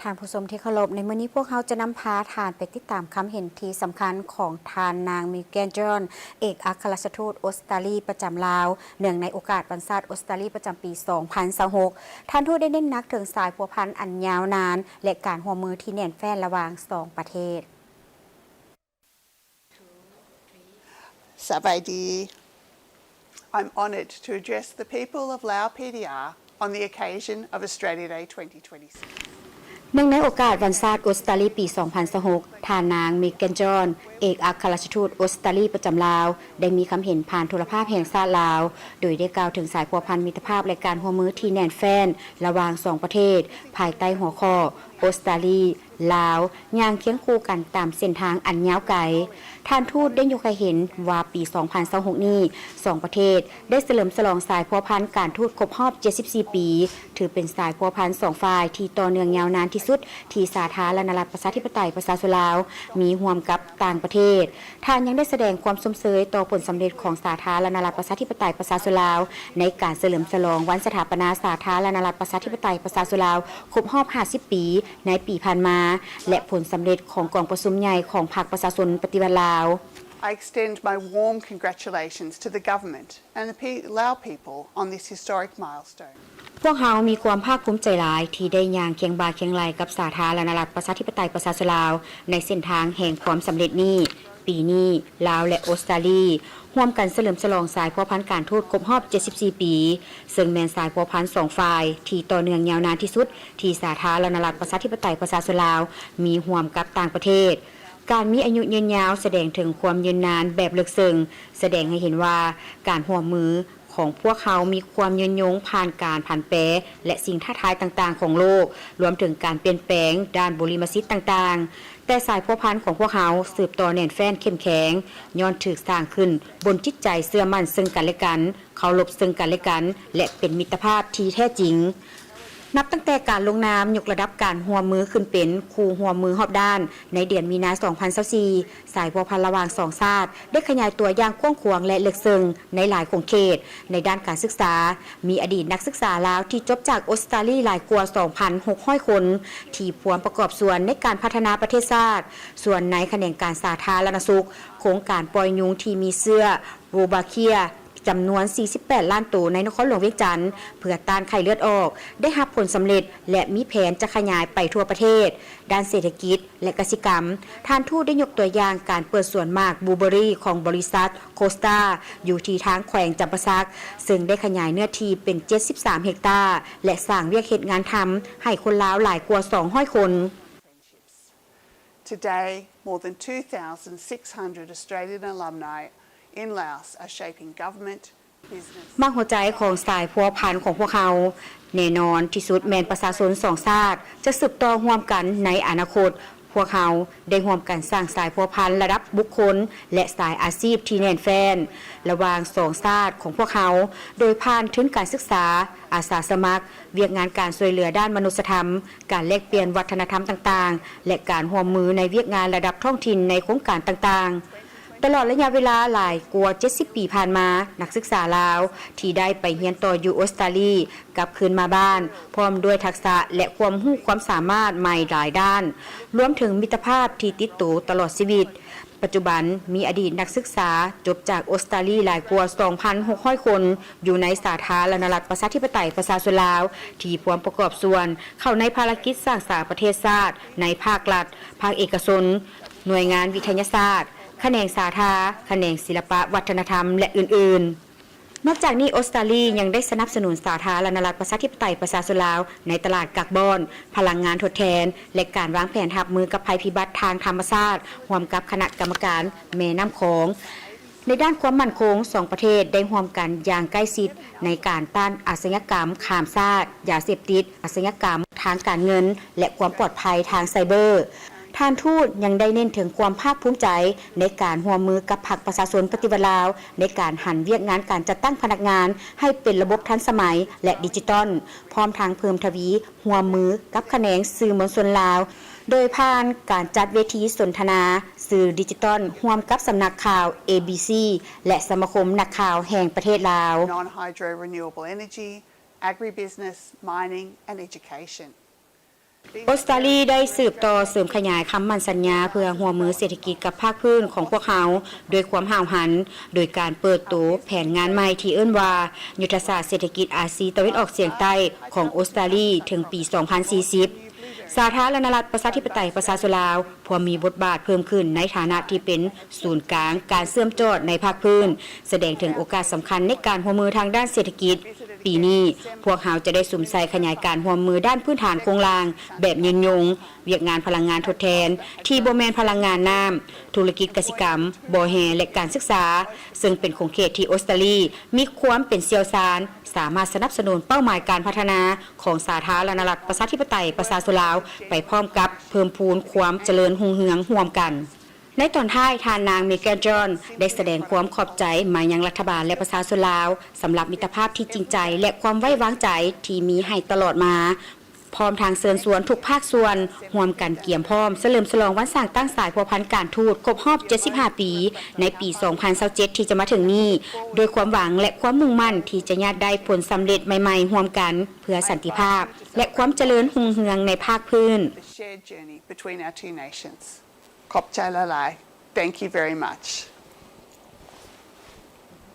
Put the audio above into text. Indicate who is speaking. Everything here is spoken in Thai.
Speaker 1: ทานผู้ชมที่เคารพในมื้อนี้พวกเขาจะนำพาทานไปติดตามคำเห็นที่สำคัญของทานนางมิเกนจอนเอกอัครราชทูตออสเตรเลียประจำลาวเนื่องในโอกาสวันชาติออสเตรเลียประจำปี 2026 ท่านทูตได้เน้นหนักถึงสายพัวพันอันยาวนานและการร่วมมือที่แน่นแฟ้นระหว่าง2ประเทศ
Speaker 2: Sabadi. I'm honoured to address the people of Lao PDR on the occasion of Australia Day 2026.
Speaker 1: เนื่องในโอกาสวันชาติออสเตรเลียปี 2026 ท่านนางมิเกนจอนเอกอัครราชทูตออสเตรเลียประจำลาวได้มีคำเห็นผ่านโทรภาพแห่งชาติลาวโดยได้กล่าวถึงสายพัวพันมิตรภาพและการร่วมมือที่แน่นแฟ้นระหว่าง2ประเทศภายใต้หัวข้อออสเตรเลียลาวย่างเคียงคู่กันตามเส้นทางอันยาวไกลท่านทูตได้ยกให้เห็นว่าปี 2026 นี้2ประเทศได้เฉลิมฉลองสายพัวพันการทูตครบรอบ 74 ปีถือเป็นสายพัวพัน2ฝ่ายที่ต่อเนื่องยาวนานที่สุดที่สาธารณรัฐประชาธิปไตยประชาชนลาวมีร่วมกับต่างประเทศท่านยังได้แสดงความสมเสยต่อผลสำเร็จของสาธารณรัฐประชาธิปไตยประชาชนลาวในการเฉลิมฉลองวันสถาปนาสาธารณรัฐประชาธิปไตยประชาชนลาวครบรอบ 50 ปีในปีผ่านมาและผลสำเร็จของกองประชุมใหญ่ของพรรคประชาชนปฏิวัติลาว
Speaker 2: I extend my warm congratulations to the government and the Lao people on this historic milestone.
Speaker 1: พวกเรามีความภาคภูมิใจหลายที่ได้ย่างเคียงบ่าเคียงไหลกับสาธารณรัฐประชาธิปไตยประชาชนลาวในเส้นทางแห่งความสำเร็จนี้ปีนี้ลาวและออสเตรเลียร่วมกันเฉลิมฉลองสายพัวพันการทูตครบรอบ 74 ปีซึ่งแม่นสายพัวพัน2ฝ่ายที่ต่อเนื่องยาวนานที่สุดที่สาธารณรัฐประชาธิปไตยประชาชนลาวมีร่วมกับต่างประเทศการมีอายุยืนยาวแสดงถึงความยืนนานแบบลึกซึ้งแสดงให้เห็นว่าการร่วมมือของพวกเขามีความยืนยงผ่านการผันแปรและสิ่งท้าทายต่างๆของโลกรวมถึงการเปลี่ยนแปลงด้านบริมสิทธิ์ต่างๆแต่สายพัวพันของพวกเขาสืบต่อแน่นแฟ้นเข้มแข็งย้อนถูกสร้างขึ้นบนจิตใจเชื่อมั่นซึ่งกันและกันเคารพซึ่งกันและกันและเป็นมิตรภาพที่แท้จริงนับตั้งแต่การลงนามยกระดับการร่วมมือขึ้นเป็นคู่ร่วมมือรอบด้านในเดือนมีนาคม 2024 สายพัวพันระหว่าง2ชาติได้ขยายตัวอย่างกว้างขวางและลึกซึ้งในหลายขงเขตในด้านการศึกษามีอดีตนักศึกษาลาวที่จบจากออสเตรเลียหลายกว่า 2,600 คนที่พวมประกอบส่วนในการพัฒนาประเทศชาติส่วนในแขนงการสาธารณสุขโครงการปล่อยยุงที่มีเสื้อโรบาเคียจำนวน 48 ล้านตัวในนครหลวงเวียงจันทร์เพื่อต้านไข้เลือดออกได้รับผลสำเร็จและมีแผนจะขยายไปทั่วประเทศด้านเศรษฐกิจและกสิกรรมท่านทูตได้ยกตัวอย่างการเปิดสวนหมากบลูเบอรี่ของบริษัทโคสตาอยู่ที่ทางแขวงจำปาสักซึ่งได้ขยายเนื้อที่เป็น 73 เฮกตาร์และสร้างเวียกเหตุงานทำให้คนลาวหลายกว่า 200 คน
Speaker 2: Today, more than 2,600 Australian alumni in Laos are shaping government, business.
Speaker 1: มากหัวใจของสายพัวพันของพวกเขาแน่นอนที่สุดแมนประชาชน2ชาติจะสืบต่อร่วมกันในอนาคตพวกเขาได้ร่วมกันสร้างสายพัวพันระดับบุคคลและสายอาชีพที่แน่นแฟ้นระหว่าง2ชาติของพวกเขาโดยผ่านทุนการศึกษาอาสาสมัครเวียกงานการช่วยเหลือด้านมนุษยธรรมการแลกเปลี่ยนวัฒนธรรมต่างๆและการร่วมมือในเวียกงานระดับท้องถิ่นในโครงการต่างๆตลอดระยะเวลาหลายกว่า 70 ปีผ่านมานักศึกษาลาวที่ได้ไปเรียนต่ออยู่ออสเตรเลียกลับคืนมาบ้านพร้อมด้วยทักษะและความรู้ความสามารถใหม่หลายด้านรวมถึงมิตรภาพที่ติดตัวตลอดชีวิตปัจจุบันมีอดีตนักศึกษาจบจากออสเตรเลียหลายกว่า 2,600 คนอยู่ในสาธารณรัฐประชาธิปไตยประชาชนลาวที่พร้อมประกอบส่วนเข้าในภารกิจสร้างสรรค์ประเทศชาติในภาครัฐภาคเอกชนหน่วยงานวิทยาศาสตร์แขนงสาธารณสุขแขนงศิลปะวัฒนธรรมและอื่นๆนอกจากนี้ออสเตรเลียยังได้สนับสนุนสาธารณรัฐประชาธิปไตยประชาชนลาวในตลาดกักบอนพลังงานทดแทนและการวางแผนรับมือกับภัยพิบัติทางธรรมชาติร่วมกับคณะกรรมการแม่น้ำโขงในด้านความมั่นคง2ประเทศได้ร่วมกันอย่างใกล้ชิดในการต้านอาชญากรรมข้ามชาติยาเสพติดอาชญากรรมทางการเงินและความปลอดภัยทางไซเบอร์ท่านทูตยังได้เน้นถึงความภาคภูมิใจในการร่วมมือกับพรรคประชาชนปฏิวัติลาวในการหันเวียกงานการจัดตั้งพนักงานให้เป็นระบบทันสมัยและดิจิตอลพร้อมทางเพิ่มทวีร่วมมือกับแขนงสื่อมวลชนลาวโดยผ่านการจัดเวทีสนทนาสื่อดิจิตอลร่วมกับสำนักข่าว ABC และสมาคมนักข่าวแห่งประเทศลาว
Speaker 2: Non-hydro renewable energy, agribusiness, mining and education.
Speaker 1: ออสเตรเลียได้สืบต่อเสริมขยายคำมั่นสัญญาเพื่อหัวมือเศรษฐกิจกับภาคพื้นของพวกเขาโดยความห่าวหัน โดยการเปิดตัวแผนงานใหม่ที่เอิ้นว่ายุทธศาสตร์เศรษฐกิจอาเซียนตะวันออกเฉียงใต้ของออสเตรเลียถึงปี 2040 สาธารณรัฐประชาธิปไตยประชาชนลาวพอมีบทบาทเพิ่มขึ้นในฐานะที่เป็นศูนย์กลางการเชื่อมโยงในภาคพื้นแสดงถึงโอกาสสำคัญในการร่วมมือทางด้านเศรษฐกิจปีนี้พวกเขาจะได้สุ่มใส่ขยายการร่วมมือด้านพื้นฐานโครงลางแบบยืนยงเวียกงานพลังงานทดแทนที่บ่แม่นพลังงานน้ำธุรกิจกสิกรรมบ่อแฮและการศึกษาซึ่งเป็นของเขตที่ออสเตรเลียมีความเป็นเชี่ยวชาญสามารถสนับสนุนเป้าหมายการพัฒนาของสาธารณรัฐประชาธิปไตยประชาชนลาวไปพร้อมกับเพิ่มพูนความเจริญรุ่งเรืองร่วมกันในตอนท้ายทานนางเมแกนจอนได้แสดงความขอบใจมายังรัฐบาลและประชาชนลาวสำหรับมิตรภาพที่จริงใจและความไว้วางใจที่มีให้ตลอดมาพร้อมทางเชิญชวนทุกภาคส่วนร่วมกันเกี่ยมพร้อมเฉลิมฉลองวันสร้างตั้งสายพัวพันการทูตครบรอบ 75 ปีในปี 2027 ที่จะมาถึงนี้โดยความหวังและความมุ่งมั่นที่จะญาติได้ผลสำเร็จใหม่ๆร่วมกันเพื่อสันติภาพและความเจริญรุ่งเรืองในภาคพื้น
Speaker 2: The shared journey between our two nations. Khop Chai Lalai. Thank you very much.